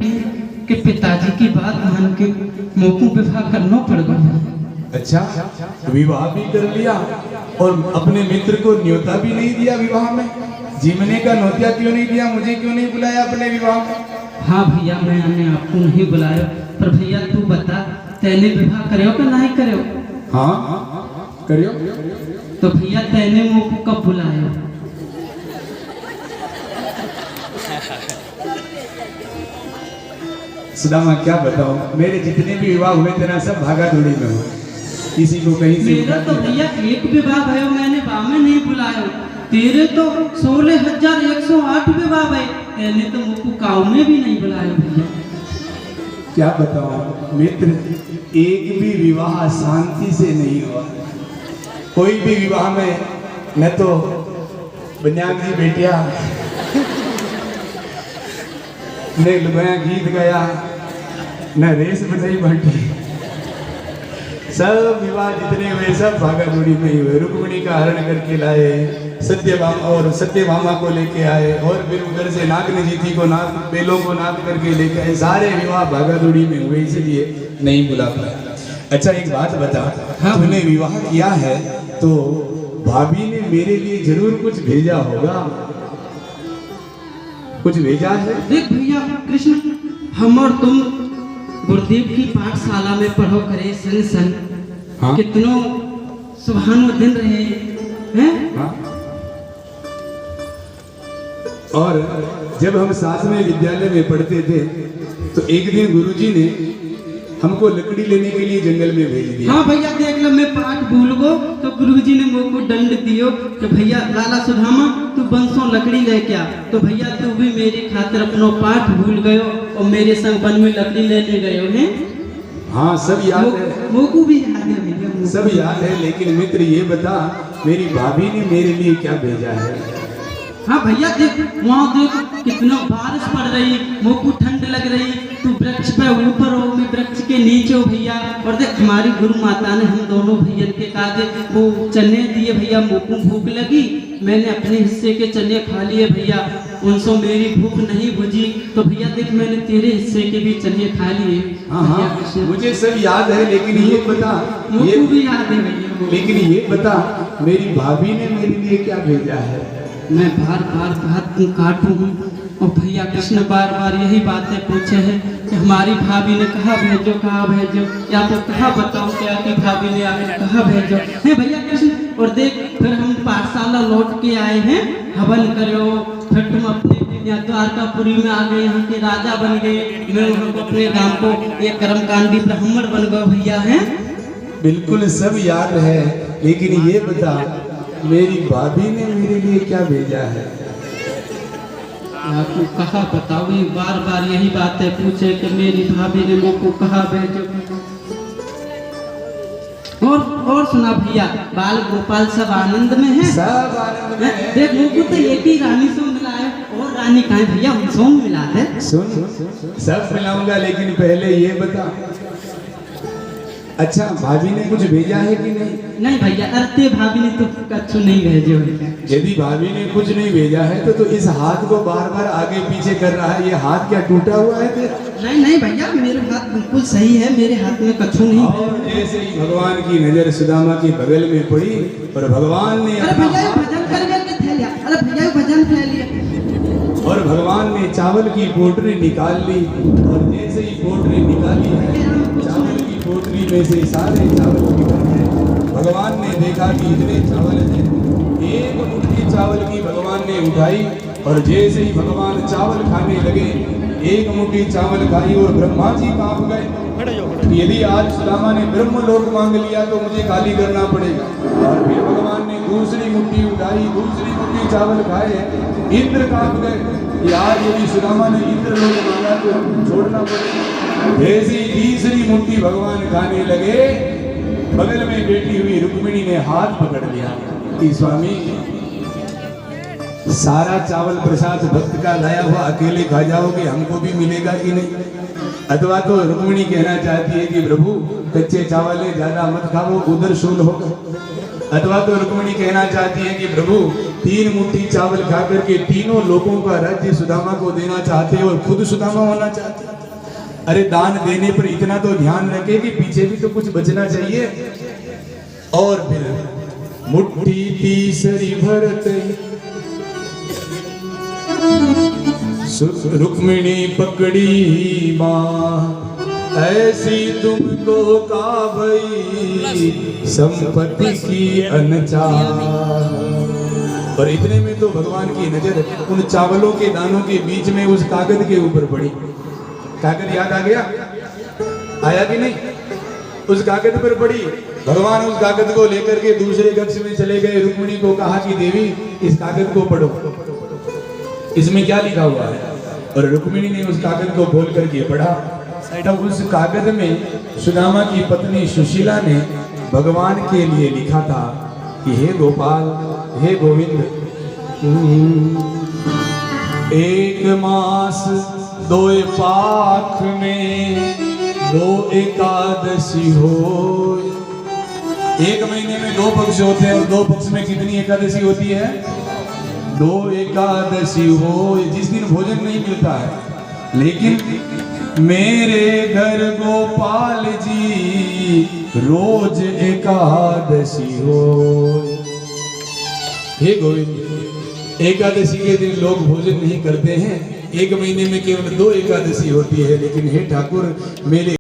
पड़ी कि पिताजी की बात मान के मोकू विवाह करना पड़ गया। अच्छा, विवाह भी कर लिया और अपने मित्र को न्योता भी नहीं दिया विवाह में। जीवने का न्योता क्यों नहीं दिया, मुझे क्यों नहीं बुलाया अपने विवाह में? हाँ भैया, मैंने आपको नहीं बुलाया, पर भैया तू बता, तैने विवाह करो कि नहीं करो? हाँ करियो। तो भैया तैने मोकू कब बुलाया? सुदामा क्या बताओ, मेरे जितने भी विवाह हुए थे ना सब भागा दौड़ी में हुए, किसी को कहीं से मेरा तो भैया एक विवाह भयो, मैंने वाह में नहीं बुलाया। तेरे तो 16,108 विवाह भये, मैंने तो मुझको गाँव में भी नहीं बुलाया भैया। क्या बताओ मित्र, एक भी विवाह शांति से नहीं हुआ। कोई भी विवाह में न तो बन्याक जी बेटिया न लुगाया गीत गाया, न रेस बधाई बांटी, सब विवाह जितने हुए सब भागा दौड़ी में ही हुए। रुक्मिणी का हरण करके लाए, सत्यभामा और सत्यभामा को लेके आए, और फिर उधर से नागनजीति को नाग बेलों को नाग करके लेके आए। सारे विवाह भागा दौड़ी में हुए, इसलिए नहीं बुला पाया। अच्छा एक बात बता, तुमने विवाह किया है तो भाभी ने मेरे लिए जरूर कुछ भेजा होगा, कुछ भेजा है? देख भैया कृष्ण, हम और तुम गुरुदेव की पाठशाला में पढ़ो करे संग संग। हाँ? कितनों सुहानो दिन रहे हैं। हाँ? और जब हम साथ में विद्यालय में पढ़ते थे तो एक दिन गुरुजी ने हमको लकड़ी लेने के लिए जंगल में भेज दिया। हाँ भैया देख लो, मैं पाठ भूल गो तो गुरुजी ने मुझको दंड दियो कि भैया लाला सुदामा तू बंसों लकड़ी लेके आ। तो भैया तू भी मेरी खातिर अपनो पाठ भूल गयो और मेरे संग वन में लकड़ी लेने गयो है। हाँ सब याद है, मुझको भी याद है भैया, सब याद है। लेकिन मित्र ये बता, मेरी भाभी ने मेरे लिए क्या भेजा है? हाँ भैया देख, वहाँ देख कितना बारिश पड़ रही, मुझको ठंड लग रही, तू वृक्ष पे ऊपर हो, मैं वृक्ष के नीचे हो भैया। और देख हमारी गुरु माता ने हम दोनों भैया के कादे वो चने दिए भैया, मुझको भूख लगी, मैंने अपने हिस्से के चने खा लिए भैया, उनसे मेरी भूख नहीं बुझी तो भैया देख मैंने तेरे हिस्से के भी चने खा लिए। हाँ मुझे सब याद है, लेकिन ये बता, मुझको भी याद है भैया, लेकिन ये बता मेरी भाभी ने मेरे लिए क्या भेजा है? मैं बार बार बात काटू हूँ और भैया कृष्ण बार बार यही बातें पूछे हैं कि हमारी भाभी ने कहा भेजो, कहा भेजो, या तो कहा बताओ क्या कि भाभी ने आगे कहा भेजो है भैया कृष्ण। और देख फिर हम पाठशाला लौट के आए हैं, हवन करो, फिर तुम अपने यहाँ द्वारकापुरी में आ गए, यहाँ के राजा बन गए, मैं वहाँ अपने गांव को एक कर्मकांडी ब्राह्मण बन गए भैया हैं। बिल्कुल सब याद है, लेकिन ये बता मेरी भाभी ने मेरे लिए क्या भेजा है? आपको कहा बताओ, ये बार बार यही बातें पूछे कि मेरी भाभी ने मुझको कहा भेजो। और सुना भैया, बाल गोपाल सब आनंद में है, सब आनंद में है। देख मुझको तो एक ही रानी से मिला है, और रानी कहाँ है भैया, उनसे मिला है। सुन सब मिलाऊंगा, लेकिन पहले ये बता, अच्छा भाभी ने कुछ भेजा है कि नहीं? नहीं भैया, अरे भाभी ने तो कछु नहीं भेजे। यदि भाभी ने कुछ नहीं भेजा है तो इस हाथ को बार बार आगे पीछे कर रहा है, ये हाथ क्या टूटा हुआ है तेरा? नहीं नहीं भैया, मेरे हाथ बिल्कुल सही है, मेरे हाथ में कछु नहीं। और जैसे ही भगवान की नजर सुदामा के बगल में पड़ी और भगवान ने भजन कर लिया, अरे भैया भजन कर लिया, और भगवान ने चावल की पोटली निकाल ली, और जैसे ही पोटली निकाली चावल की पोटली में से सारे चावल निकल गए। भगवान ने देखा कि इतने चावल हैं, एक मुट्ठी चावल की भगवान ने उठाई, और जैसे ही भगवान चावल खाने लगे, एक मुट्ठी चावल खाई और ब्रह्मा जी कांप गए। यदि आज सुदामा ने ब्रह्मलोक मांग लिया तो मुझे खाली करना पड़ेगा। और फिर भगवान ने दूसरी मुट्ठी उठाई, दूसरी मुट्ठी चावल खाए, इंद्र कांप गए। आज यदि सुदामा ने इंद्रलोक मांगा तो छोड़ना पड़ेगा। जैसी तीसरी मुट्ठी भगवान खाने लगे, बगल में बैठी हुई रुक्मिणी ने हाथ पकड़ लिया कि स्वामी सारा चावल प्रसाद भक्त का लाया हुआ अकेले खा जाओगे, हमको भी मिलेगा कि नहीं? अथवा तो रुक्मिणी कहना चाहती है कि प्रभु कच्चे चावल है, ज्यादा मत खाओ, उधर शूल होगा। अथवा तो रुक्मिणी कहना चाहती है कि प्रभु 3 मुट्ठी चावल खा करके तीनों लोगों का राज्य सुदामा को देना चाहते और खुद सुदामा होना चाहते। अरे दान देने पर इतना तो ध्यान रखे कि पीछे भी तो कुछ बचना चाहिए। और फिर मुट्ठी तीसरी भरते रुक्मिणी पकड़ी मां, ऐसी तुमको का भई संपत्ति की अनचाह। और इतने में तो भगवान की नजर उन चावलों के दानों के बीच में उस कागज के ऊपर पड़ी। कागज याद आ गया? आया कि नहीं? उस कागज पर पड़ी। भगवान उस कागज को लेकर के दूसरे कक्ष में चले गए। रुक्मिणी को कहा कि देवी इस कागज को पढ़ो, इसमें क्या लिखा हुआ है। और रुक्मिणी ने उस कागज को खोल करके पढ़ा। तब उस कागज में सुदामा की पत्नी सुशीला ने भगवान के लिए लिखा था कि हे गोपाल, हे गोविंद, 1 मास 2 पाख में 2 एकादशी हो। 1 महीने में 2 पक्ष होते हैं और 2 पक्ष में कितनी एकादशी होती है? 2 एकादशी हो। जिस दिन भोजन नहीं मिलता है, लेकिन मेरे घर गोपाल जी रोज एकादशी हो। हे गोविंद, एकादशी के दिन लोग भोजन नहीं करते हैं। 1 महीने में केवल 2 एकादशी होती है, लेकिन हे ठाकुर मेरे